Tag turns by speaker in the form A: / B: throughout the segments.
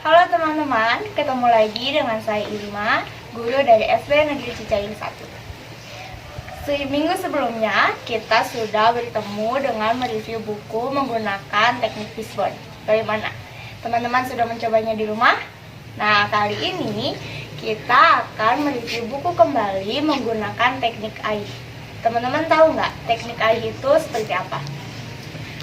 A: Halo teman-teman, ketemu lagi dengan saya Irma, guru dari SD Negeri Cicahem 1. Seminggu sebelumnya, kita sudah bertemu dengan mereview buku menggunakan teknik fishbone. Bagaimana? Teman-teman sudah mencobanya di rumah? Nah, kali ini kita akan mereview buku kembali menggunakan teknik AI. Teman-teman tahu nggak teknik AI itu seperti apa?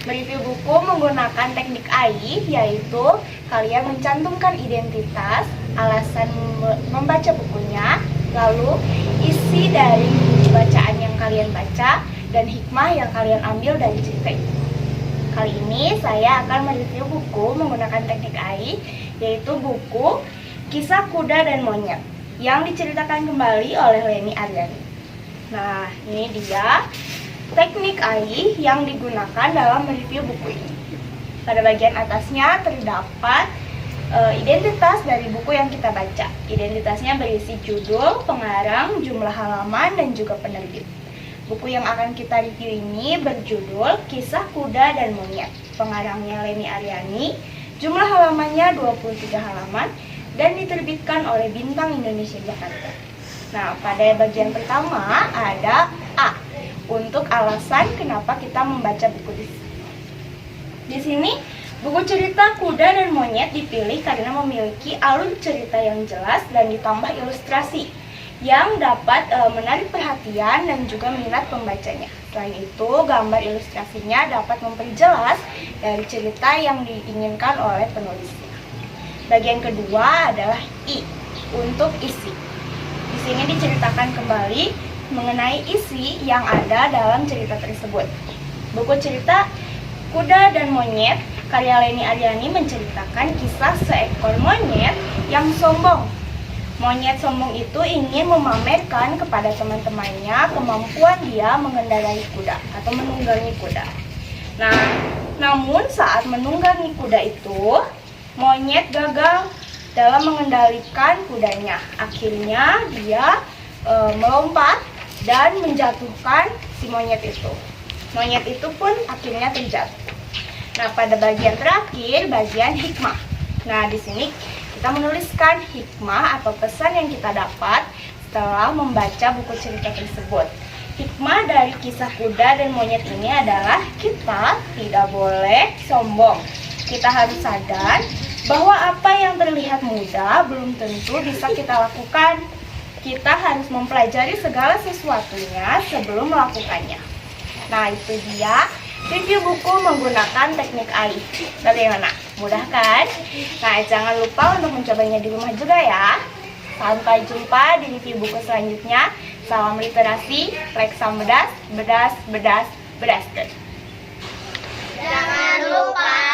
A: Mereview buku menggunakan teknik AI yaitu kalian mencantumkan identitas, alasan membaca bukunya, lalu isi dari buku bacaan yang kalian baca, dan hikmah yang kalian ambil dari cerita itu. Kali ini saya akan mereview buku menggunakan teknik AI, yaitu buku Kisah Kuda dan Monyet yang diceritakan kembali oleh Leni Aryani. Nah, ini dia teknik AI yang digunakan dalam mereview buku ini. Pada bagian atasnya terdapat identitas dari buku yang kita baca. Identitasnya berisi judul, pengarang, jumlah halaman, dan juga penerbit. Buku yang akan kita review ini berjudul Kisah Kuda dan Monyet. Pengarangnya Leni Aryani, jumlah halamannya 23 halaman, dan diterbitkan oleh Bintang Indonesia Jakarta. Nah, pada bagian pertama ada A, untuk alasan kenapa kita membaca buku di sini. Di sini, buku cerita Kuda dan Monyet dipilih karena memiliki alur cerita yang jelas dan ditambah ilustrasi yang dapat menarik perhatian dan juga minat pembacanya. Selain itu, gambar ilustrasinya dapat memperjelas dari cerita yang diinginkan oleh penulisnya. Bagian kedua adalah I, untuk isi. Di sini diceritakan kembali mengenai isi yang ada dalam cerita tersebut. Buku cerita Kuda dan Monyet karya Leni Aryani menceritakan kisah seekor monyet yang sombong. Monyet sombong itu ingin memamerkan kepada teman-temannya kemampuan dia mengendarai kuda atau menunggangi kuda. Nah, namun saat menunggangi kuda itu, monyet gagal dalam mengendalikan kudanya. Akhirnya dia melompat dan menjatuhkan si monyet itu. Monyet itu pun akhirnya terjatuh. Nah, pada bagian terakhir, bagian hikmah. Nah, di sini kita menuliskan hikmah atau pesan yang kita dapat setelah membaca buku cerita tersebut. Hikmah dari kisah kuda dan monyet ini adalah kita tidak boleh sombong. Kita harus sadar bahwa apa yang terlihat mudah belum tentu bisa kita lakukan. Kita harus mempelajari segala sesuatunya sebelum melakukannya. Nah, itu dia review buku menggunakan teknik AI. Bagaimana? Mudah kan? Nah, jangan lupa untuk mencobanya di rumah juga ya. Sampai jumpa di review buku selanjutnya. Salam literasi, Leksam Bedas, Bedas, Bedas, Bedas.
B: Jangan lupa